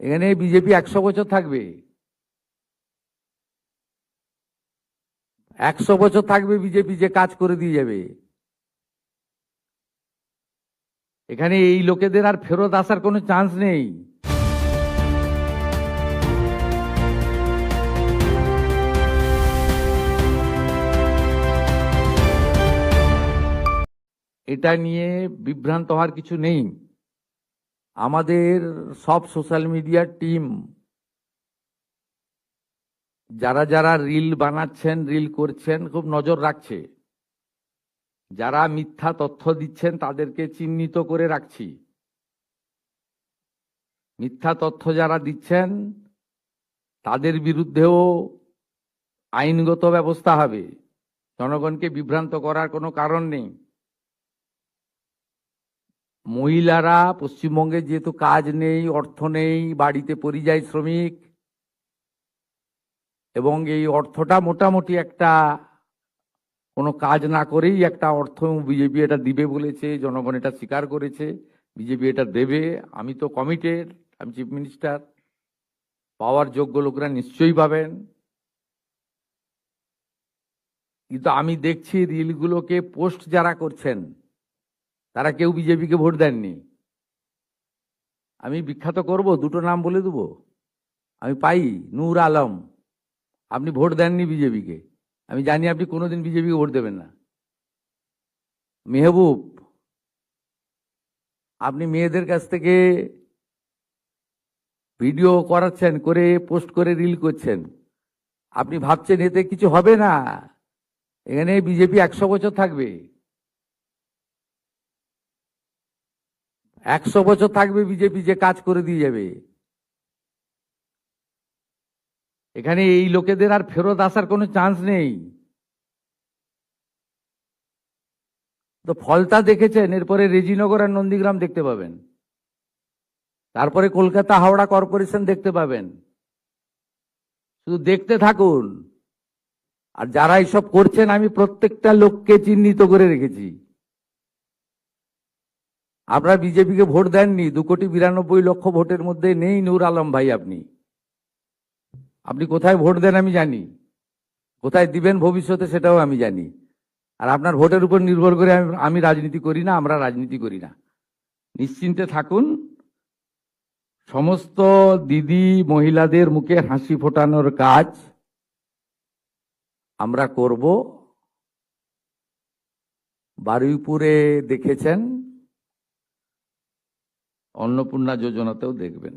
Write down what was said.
এখানে বিজেপি 100 বছর থাকবে, 100 বছর থাকবে বিজেপি, যে কাজ করে দিয়ে যাবে। এখানে এই লোকেদের আর ফেরত আসার কোনো চান্স নেই। এটা নিয়ে বিভ্রান্ত হওয়ার কিছু নেই। আমাদের সব সোশ্যাল মিডিয়ার টিম যারা যারা রিল বানাচ্ছেন, রিল করছেন, খুব নজর রাখছে। যারা মিথ্যা তথ্য দিচ্ছেন তাদেরকে চিহ্নিত করে রাখছি। মিথ্যা তথ্য যারা দিচ্ছেন তাদের বিরুদ্ধেও আইনগত ব্যবস্থা হবে। জনগণকে বিভ্রান্ত করার কোনো কারণ নেই। মহিলারা পশ্চিমবঙ্গে যেহেতু কাজ নেই, অর্থ নেই, বাড়িতে পরিযায়ী শ্রমিক, এবং এই অর্থটা মোটামুটি একটা কোনো কাজ না করেই একটা অর্থ বিজেপি এটা দিবে বলেছে, জনগণ এটা স্বীকার করেছে, বিজেপি এটা দেবে। আমি তো কমিটেড, আমি চিফ মিনিস্টার, পাওয়ার যোগ্য লোকরা নিশ্চয়ই পাবেন। কিন্তু আমি দেখছি রিলগুলোকে পোস্ট যারা করছেন তারা কেউ বিজেপিকে ভোট দেননি। আমি বিখ্যাত করব, দুটো নাম বলে দেবো। আমি পাই নূর আলম, আপনি ভোট দেননি বিজেপিকে, আমি জানি আপনি কোনোদিন বিজেপিকে ভোট দেবেন না। মেহবুব, আপনি মেয়েদের কাছ থেকে ভিডিও করাচ্ছেন, করে পোস্ট করে রিল করছেন, আপনি ভাবছেন এতে কিছু হবে না। এখানে বিজেপি 100 বছর থাকবে, 100 বছর থাকবে বিজেপি, যে কাজ করে দিয়ে যাবে। এখানে এই লোকেদের আর ফেরত আসার কোনো চান্স নেই। তো ফলতা দেখেছেন, এরপরে রেজিনগর আর নন্দীগ্রাম দেখতে পাবেন, তারপরে কলকাতা হাওড়া কর্পোরেশন দেখতে পাবেন। শুধু দেখতে থাকুন। আর যারা এসব করছেন আমি প্রত্যেকটা লোককে চিহ্নিত করে রেখেছি। আপনারা বিজেপিকে ভোট দেননি, 2,92,00,000 ভোটের মধ্যে নেই নূর আলম ভাই। আপনি কোথায় ভোট দেন আমি জানি, কোথায় দিবেন ভবিষ্যতে সেটাও আমি জানি। আর আপনার ভোটের উপর নির্ভর করে আমি রাজনীতি করি না, আমরা রাজনীতি করি না। নিশ্চিন্তে থাকুন। সমস্ত দিদি মহিলাদের মুখে হাসি ফোটানোর কাজ আমরা করব। বারুইপুরে দেখেছেন, অন্নপূর্ণা যোজনাতেও দেখবেন।